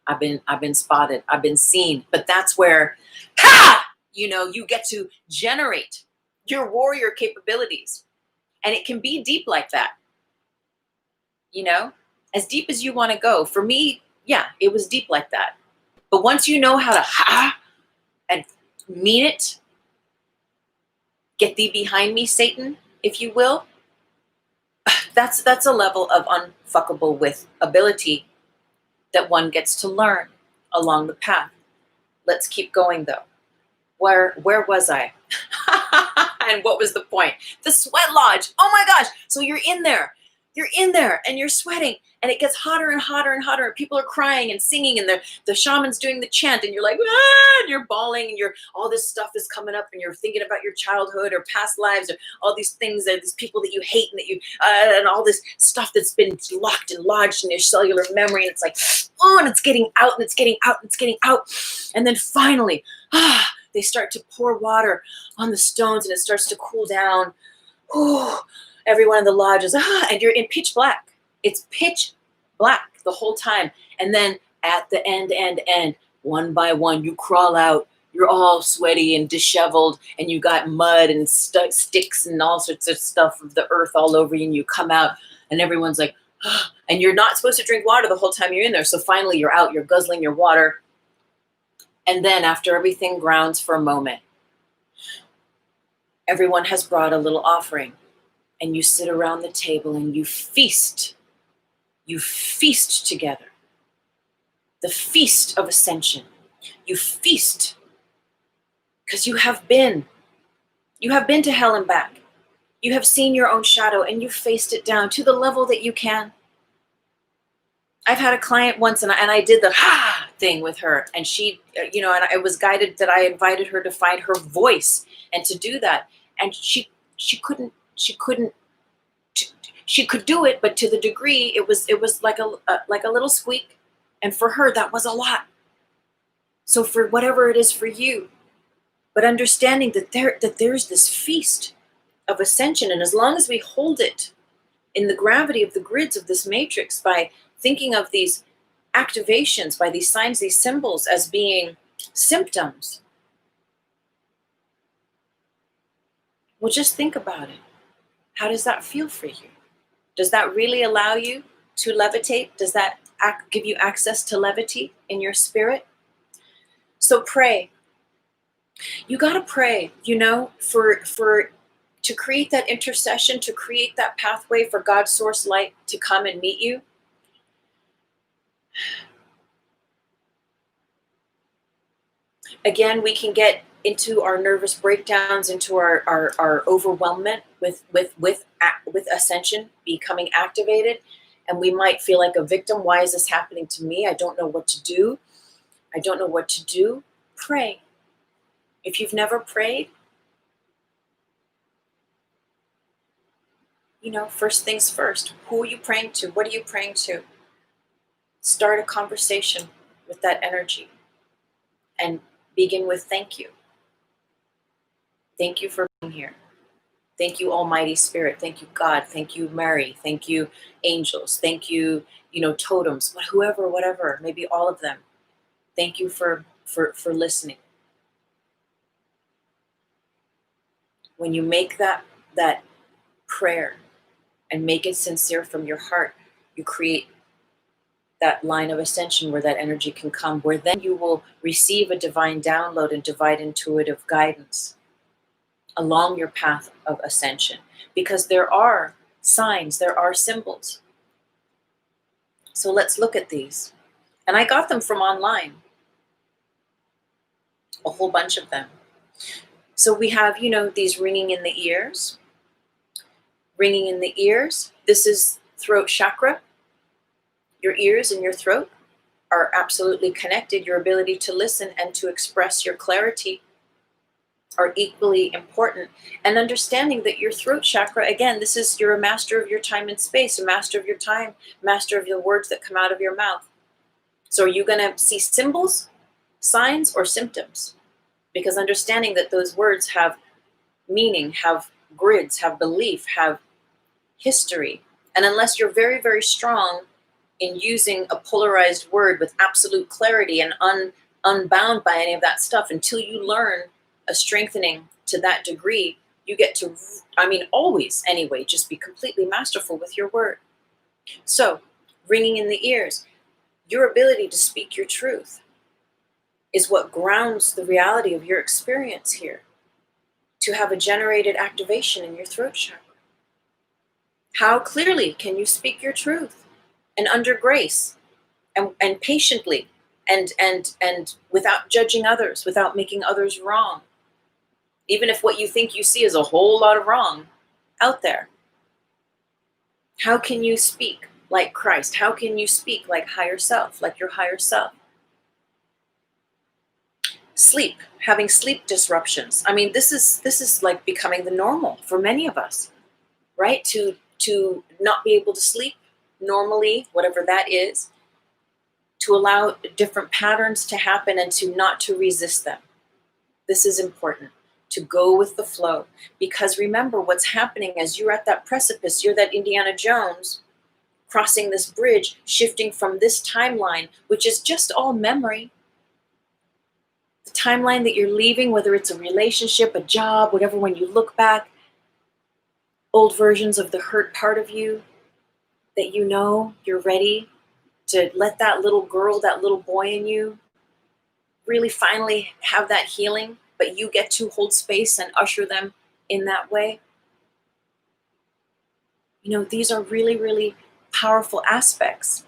I've been spotted. I've been seen. But that's where, you get to generate your warrior capabilities. And it can be deep like that. As deep as you want to go. For me, yeah, it was deep like that. But once you know how to and mean it, get thee behind me, Satan, if you will, that's a level of unfuckable with ability that one gets to learn along the path. Let's keep going though. Where was I? And what was the point? The sweat lodge. Oh my gosh. So you're in there and you're sweating, and it gets hotter and hotter and hotter. People are crying and singing, and the shaman's doing the chant, and you're like, and you're bawling, and all this stuff is coming up, and you're thinking about your childhood or past lives or all these things, and these people that you hate, and that you and all this stuff that's been locked and lodged in your cellular memory, and it's like, and it's getting out, and it's getting out, and it's getting out, and then finally, they start to pour water on the stones, and it starts to cool down. Everyone in the lodge is, and you're in pitch black. It's pitch black the whole time. And then at the end, one by one, you crawl out. You're all sweaty and disheveled, and you got mud and sticks and all sorts of stuff of the earth all over you, and you come out, and everyone's like, and you're not supposed to drink water the whole time you're in there. So finally you're out, you're guzzling your water. And then after everything grounds for a moment, everyone has brought a little offering. And you sit around the table and you feast. You feast together. The Feast of Ascension. You feast. Because you have been. You have been to hell and back. You have seen your own shadow and you faced it down to the level that you can. I've had a client once and I did the thing with her. And she, and I was guided that I invited her to find her voice and to do that. And she couldn't. She could do it, but to the degree it was like a little squeak, and for her that was a lot. So for whatever it is for you, but understanding that there's this feast of ascension, and as long as we hold it in the gravity of the grids of this matrix by thinking of these activations, by these signs, these symbols as being symptoms, well, just think about it. How does that feel for you? Does that really allow you to levitate? Does that give you access to levity in your spirit? So pray. You got to pray, for to create that intercession, to create that pathway for God's source light to come and meet you. Again, we can get into our nervous breakdowns, into our overwhelmment with ascension becoming activated, and we might feel like a victim. Why is this happening to me? I don't know what to do. I don't know what to do. Pray. If you've never prayed, first things first. Who are you praying to? What are you praying to? Start a conversation with that energy and begin with thank you. Thank you for being here. Thank you, Almighty Spirit. Thank you, God. Thank you, Mary. Thank you, angels. Thank you, totems, whoever, whatever, maybe all of them. Thank you for listening. When you make that prayer and make it sincere from your heart, you create that line of ascension where that energy can come, where then you will receive a divine download and divine intuitive guidance along your path of ascension, because there are signs, there are symbols. So let's look at these. And I got them from online, a whole bunch of them. So we have, these ringing in the ears. Ringing in the ears, this is throat chakra. Your ears and your throat are absolutely connected. Your ability to listen and to express your clarity are equally important. And understanding that your throat chakra, again, you're a master of your time and space, a master of your time, master of the words that come out of your mouth. So are you going to see symbols, signs, or symptoms? Because understanding that those words have meaning, have grids, have belief, have history. And unless you're very, very strong in using a polarized word with absolute clarity and unbound by any of that stuff, until you learn a strengthening to that degree, you get to, always anyway, just be completely masterful with your word. So, ringing in the ears, your ability to speak your truth is what grounds the reality of your experience here. To have a generated activation in your throat chakra. How clearly can you speak your truth? And under grace, and patiently, and without judging others, without making others wrong. Even if what you think you see is a whole lot of wrong out there. How can you speak like Christ? How can you speak like higher self, like your higher self? Sleep, having sleep disruptions. This is like becoming the normal for many of us, right? To not be able to sleep normally, whatever that is, to allow different patterns to happen and not to resist them. This is important, to go with the flow. Because remember what's happening as you're at that precipice, you're that Indiana Jones crossing this bridge, shifting from this timeline, which is just all memory. The timeline that you're leaving, whether it's a relationship, a job, whatever, when you look back, old versions of the hurt part of you, that you're ready to let that little girl, that little boy in you really finally have that healing, but you get to hold space and usher them in that way. These are really, really powerful aspects.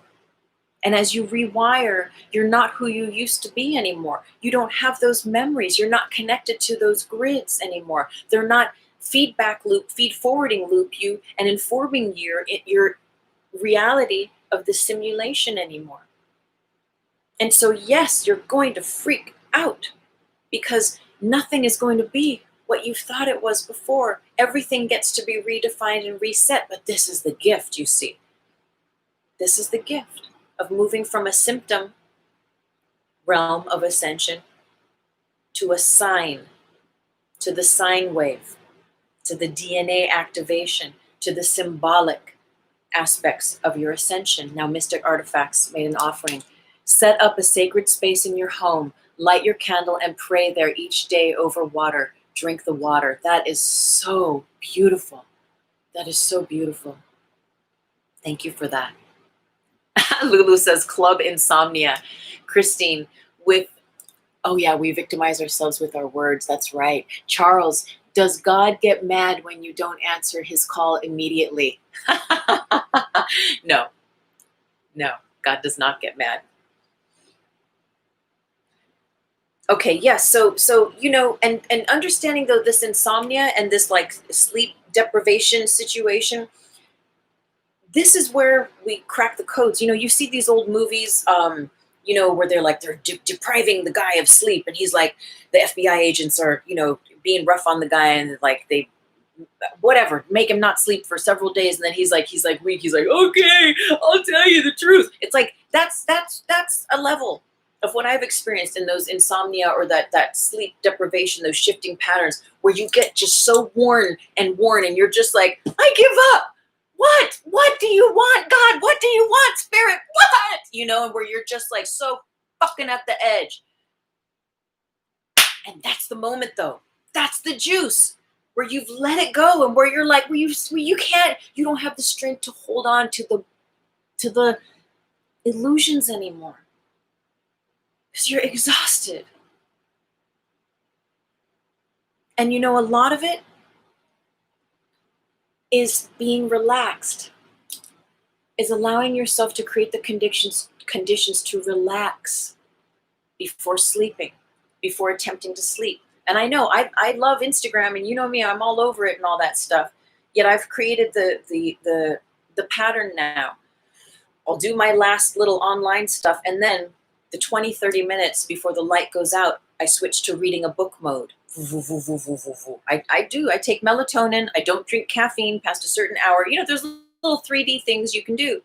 And as you rewire, you're not who you used to be anymore. You don't have those memories. You're not connected to those grids anymore. They're not feed forwarding loop you and informing your reality of the simulation anymore. And so yes, you're going to freak out because nothing is going to be what you thought it was before. Everything gets to be redefined and reset, but this is the gift, you see. This is the gift of moving from a symptom realm of ascension to a sign, to the sine wave, to the DNA activation, to the symbolic aspects of your ascension. Now, Mystic Artifacts made an offering. Set up a sacred space in your home, light your candle, and pray there each day over water. Drink the water. That is so beautiful. That is so beautiful. Thank you for that. Lulu says, Club Insomnia. Christine, oh yeah, we victimize ourselves with our words. That's right. Charles, Does God get mad when you don't answer his call immediately? No, God does not get mad. Okay, yes. So and understanding though this insomnia and this like sleep deprivation situation, this is where we crack the codes. You see these old movies, where they're depriving the guy of sleep, and he's like, the FBI agents are, being rough on the guy, and like they, whatever, make him not sleep for several days, and then he's like weak. He's like, okay, I'll tell you the truth. It's like that's a level of what I've experienced in those insomnia or that sleep deprivation, those shifting patterns, where you get just so worn, and you're just like, I give up. What do you want, God? What do you want, Spirit? What? And where you're just like so fucking at the edge. And that's the moment though. That's the juice where you've let it go, and where you're like, you don't have the strength to hold on to the illusions anymore. Because you're exhausted. And a lot of it is being relaxed, is allowing yourself to create the conditions to relax before sleeping, before attempting to sleep. And I know I love Instagram, and you know me, I'm all over it and all that stuff. Yet I've created the pattern now. I'll do my last little online stuff, and then the 20-30 minutes before the light goes out, I switch to reading a book mode. I take melatonin. I don't drink caffeine past a certain hour. There's little 3D things you can do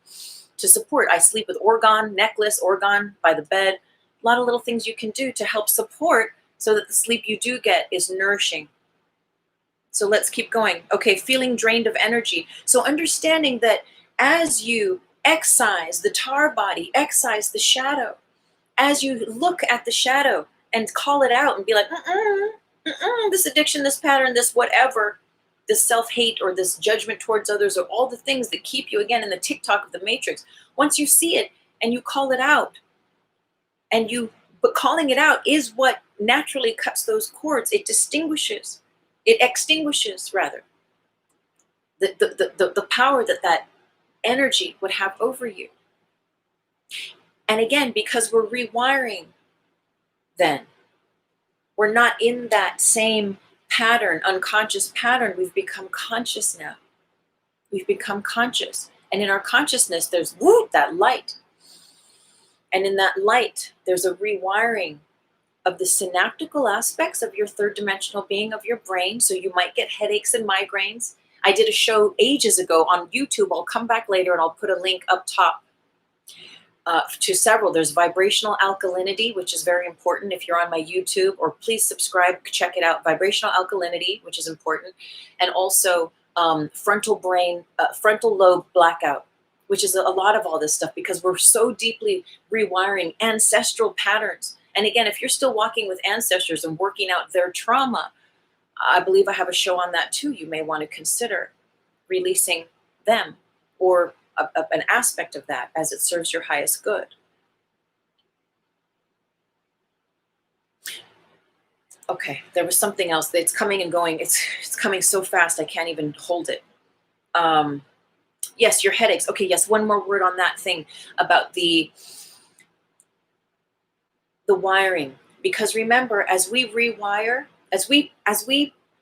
to support. I sleep with organ by the bed. A lot of little things you can do to help support so that the sleep you do get is nourishing. So let's keep going. Okay, feeling drained of energy. So understanding that as you excise the tar body, excise the shadow, as you look at the shadow and call it out and be like, this addiction, this pattern, this whatever, this self-hate or this judgment towards others, or all the things that keep you, again, in the TikTok of the matrix. Once you see it and you call it out, but calling it out is what naturally cuts those cords. It extinguishes rather the power that energy would have over you. And again, because we're rewiring, then we're not in that same pattern, unconscious pattern. We've become conscious now. We've become conscious. And in our consciousness, there's that light. And in that light, there's a rewiring of the synaptical aspects of your third dimensional being, of your brain. So you might get headaches and migraines. I did a show ages ago on YouTube. I'll come back later and I'll put a link up top to several. There's vibrational alkalinity, which is very important if you're on my YouTube, or please subscribe, check it out. Vibrational alkalinity, which is important. And also frontal lobe blackout, which is a lot of all this stuff, because we're so deeply rewiring ancestral patterns. And again, if you're still walking with ancestors and working out their trauma, I believe I have a show on that too. You may want to consider releasing them, or an aspect of that, as it serves your highest good. Okay, there was something else that's coming and going. It's coming so fast I can't even hold it. Yes, your headaches. Okay, yes, one more word on that thing about the wiring. Because remember, as we rewire, as we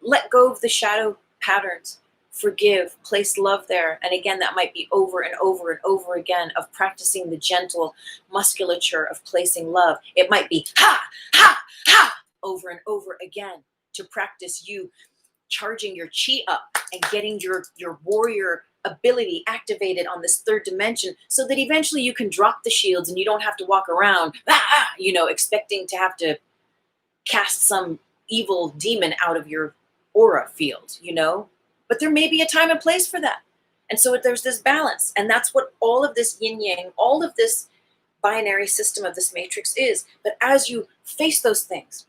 let go of the shadow patterns, forgive, place love there. And again, that might be over and over and over again, of practicing the gentle musculature of placing love. It might be ha, ha, ha, over and over again, to practice you charging your chi up and getting your warrior ability activated on this third dimension, so that eventually you can drop the shields and you don't have to walk around, expecting to have to cast some evil demon out of your aura field, But there may be a time and place for that. And so there's this balance. And that's what all of this yin yang, all of this binary system of this matrix is. But as you face those things,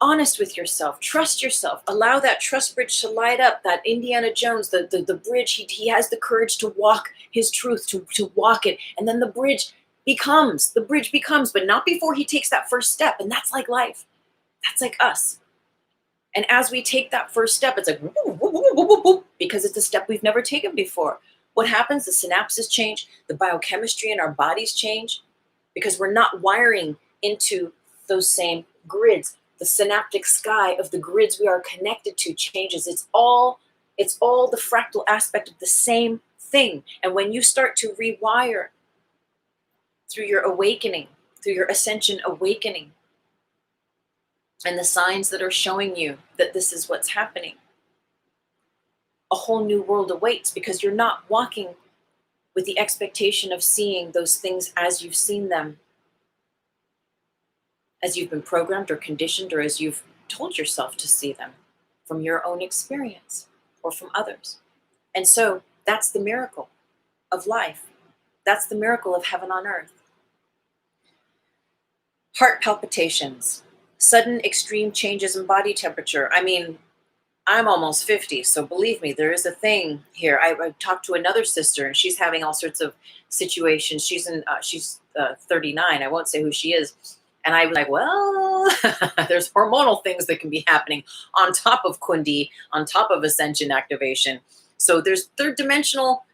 honest with yourself, trust yourself, allow that trust bridge to light up, that Indiana Jones, the bridge, he has the courage to walk his truth, to walk it. And then the bridge becomes, but not before he takes that first step. And that's like life. That's like us. And as we take that first step, it's like, whoop, whoop, whoop, whoop, whoop, whoop, because it's a step we've never taken before. What happens? The synapses change, the biochemistry in our bodies change, because we're not wiring into those same grids. The synaptic sky of the grids we are connected to changes. It's all the fractal aspect of the same thing. And when you start to rewire through your awakening, through your ascension awakening, and the signs that are showing you that this is what's happening, a whole new world awaits, because you're not walking with the expectation of seeing those things as you've seen them, as you've been programmed or conditioned, or as you've told yourself to see them from your own experience or from others. And so that's the miracle of life. That's the miracle of heaven on earth. Heart palpitations, sudden extreme changes in body temperature. I mean, I'm almost 50, so believe me, there is a thing here. I talked to another sister, and she's having all sorts of situations. She's 39. I won't say who she is. And I was like, well, there's hormonal things that can be happening on top of Kundi, on top of ascension activation. So there's third dimensional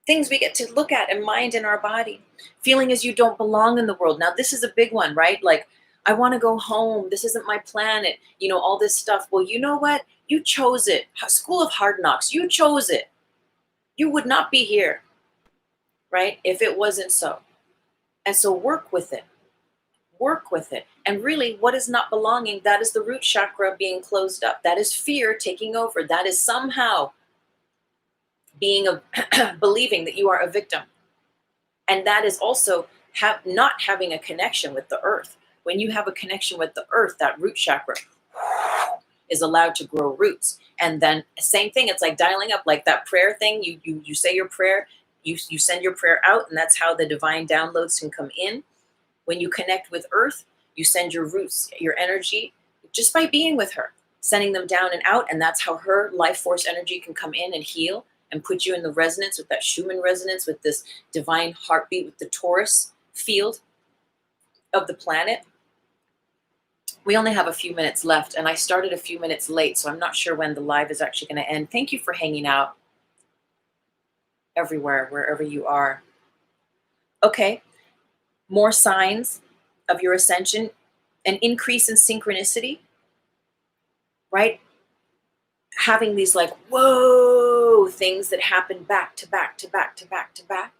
things we get to look at and mind in our body. Feeling as you don't belong in the world. Now, this is a big one, right? Like, I want to go home. This isn't my planet. You know, all this stuff. Well, you know what? You chose it. School of Hard Knocks. You chose it. You would not be here, right? If it wasn't so. And so work with it. Work with it. And really, what is not belonging? That is the root chakra being closed up. That is fear taking over. That is somehow being believing that you are a victim. And that is also not having a connection with the earth. When you have a connection with the earth, that root chakra is allowed to grow roots. And then same thing, it's like dialing up, like that prayer thing. You say your prayer, you send your prayer out, and that's how the divine downloads can come in. When you connect with earth, you send your roots, your energy, just by being with her, sending them down and out. And that's how her life force energy can come in and heal and put you in the resonance with that Schumann resonance, with this divine heartbeat, with the Taurus field of the planet. We only have a few minutes left, and I started a few minutes late, so I'm not sure when the live is actually going to end. Thank you for hanging out everywhere, wherever you are. Okay, more signs of your ascension, an increase in synchronicity, right? Having these like, whoa, things that happen back to back to back to back to back.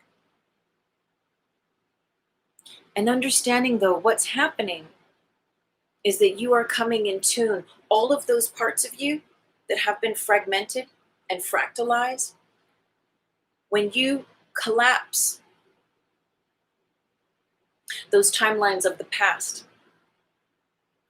And understanding, though, what's happening is that you are coming in tune. All of those parts of you that have been fragmented and fractalized, when you collapse those timelines of the past,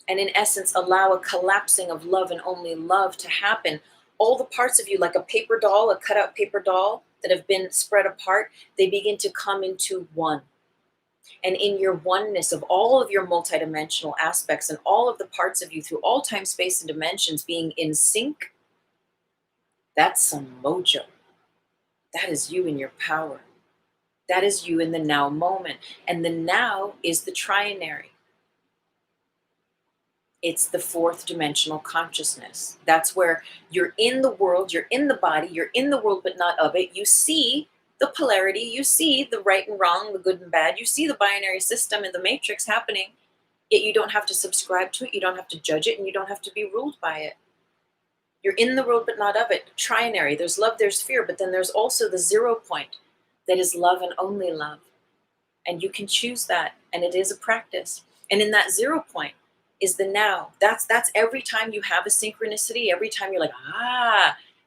and in essence allow a collapsing of love and only love to happen, all the parts of you, like a paper doll, a cutout paper doll that have been spread apart, they begin to come into one. And in your oneness of all of your multidimensional aspects and all of the parts of you through all time, space, and dimensions being in sync, that's some mojo. That is you in your power. That is you in the now moment. And the now is the trinary. It's the fourth dimensional consciousness. That's where you're in the world, you're in the body, you're in the world, but not of it. You see the polarity, you see the right and wrong, the good and bad, you see the binary system in the matrix happening, yet you don't have to subscribe to it, you don't have to judge it, and you don't have to be ruled by it. You're in the world, but not of it. Trinary, there's love, there's fear, but then there's also the 0 point that is love and only love. And you can choose that, and it is a practice. And in that 0 point is the now. That's every time you have a synchronicity, every time you're like,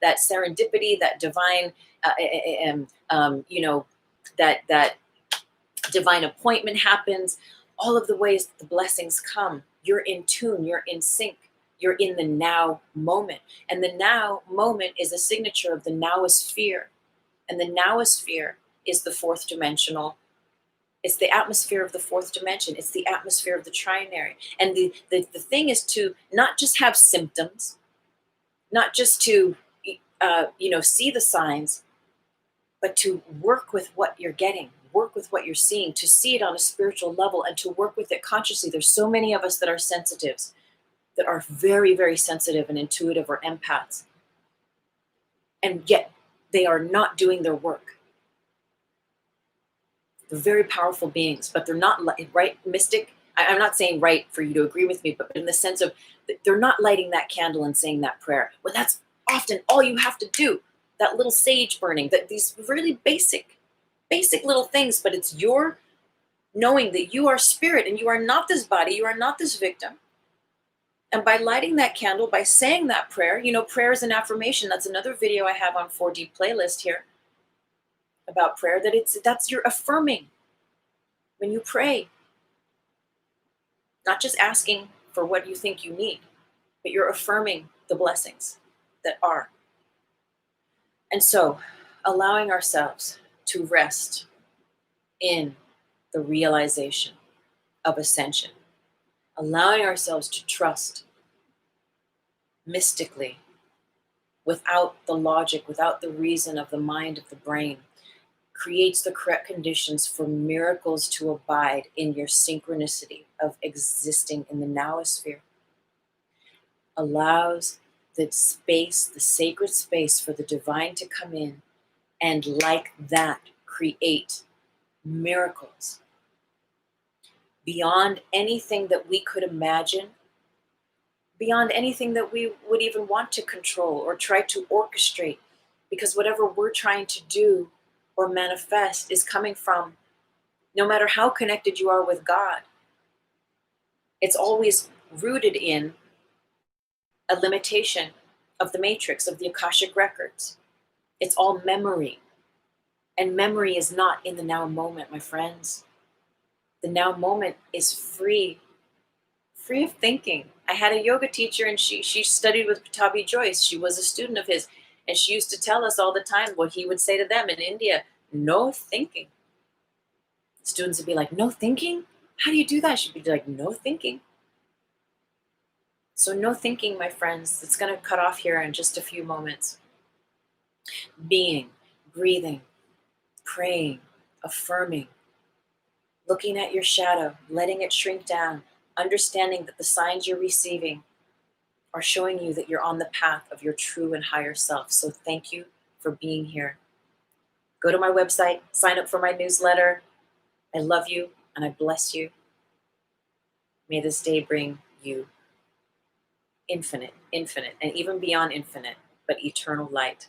that serendipity, that divine, that divine appointment happens, all of the ways that the blessings come. You're in tune, you're in sync, you're in the now moment. And the now moment is a signature of the Nowisphere. And the Nowisphere is the fourth dimensional. It's the atmosphere of the fourth dimension. It's the atmosphere of the trinary. And the thing is to not just have symptoms, not just to see the signs, but to work with what you're getting, work with what you're seeing, to see it on a spiritual level and to work with it consciously. There's so many of us that are sensitives, that are very, very sensitive and intuitive or empaths, and yet they are not doing their work. They're very powerful beings, but they're not right, mystic. I'm not saying right for you to agree with me, but in the sense of they're not lighting that candle and saying that prayer. Well, that's often all you have to do. That little sage burning, that these really basic little things, but it's your knowing that you are spirit and you are not this body, you are not this victim. And by lighting that candle, by saying that prayer, prayer is an affirmation. That's another video I have on 4D playlist here about prayer, that's you're affirming when you pray. Not just asking for what you think you need, but you're affirming the blessings that are. And so, allowing ourselves to rest in the realization of ascension, allowing ourselves to trust mystically, without the logic, without the reason of the mind, of the brain, creates the correct conditions for miracles to abide in your synchronicity of existing in the Nowisphere. Allows the space, the sacred space for the divine to come in and like that create miracles beyond anything that we could imagine, beyond anything that we would even want to control or try to orchestrate, because whatever we're trying to do or manifest is coming from, no matter how connected you are with God, it's always rooted in a limitation of the matrix, of the Akashic records. It's all memory. And memory is not in the now moment, my friends. The now moment is free of thinking. I had a yoga teacher and she studied with Patabi Joyce. She was a student of his. And she used to tell us all the time what he would say to them in India: no thinking. Students would be like, no thinking? How do you do that? She'd be like, no thinking. So no thinking, my friends. It's going to cut off here in just a few moments. Being, breathing, praying, affirming, looking at your shadow, letting it shrink down, understanding that the signs you're receiving are showing you that you're on the path of your true and higher self. So thank you for being here. Go to my website, sign up for my newsletter. I love you and I bless you. May this day bring you infinite, and even beyond infinite, but eternal light.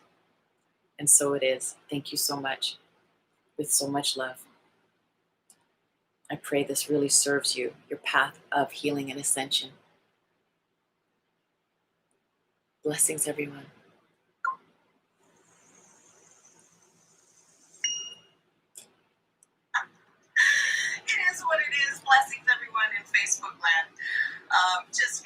And so it is. Thank you so much. With so much love. I pray this really serves you, your path of healing and ascension. Blessings, everyone. It is what it is. Blessings, everyone in Facebook land. Just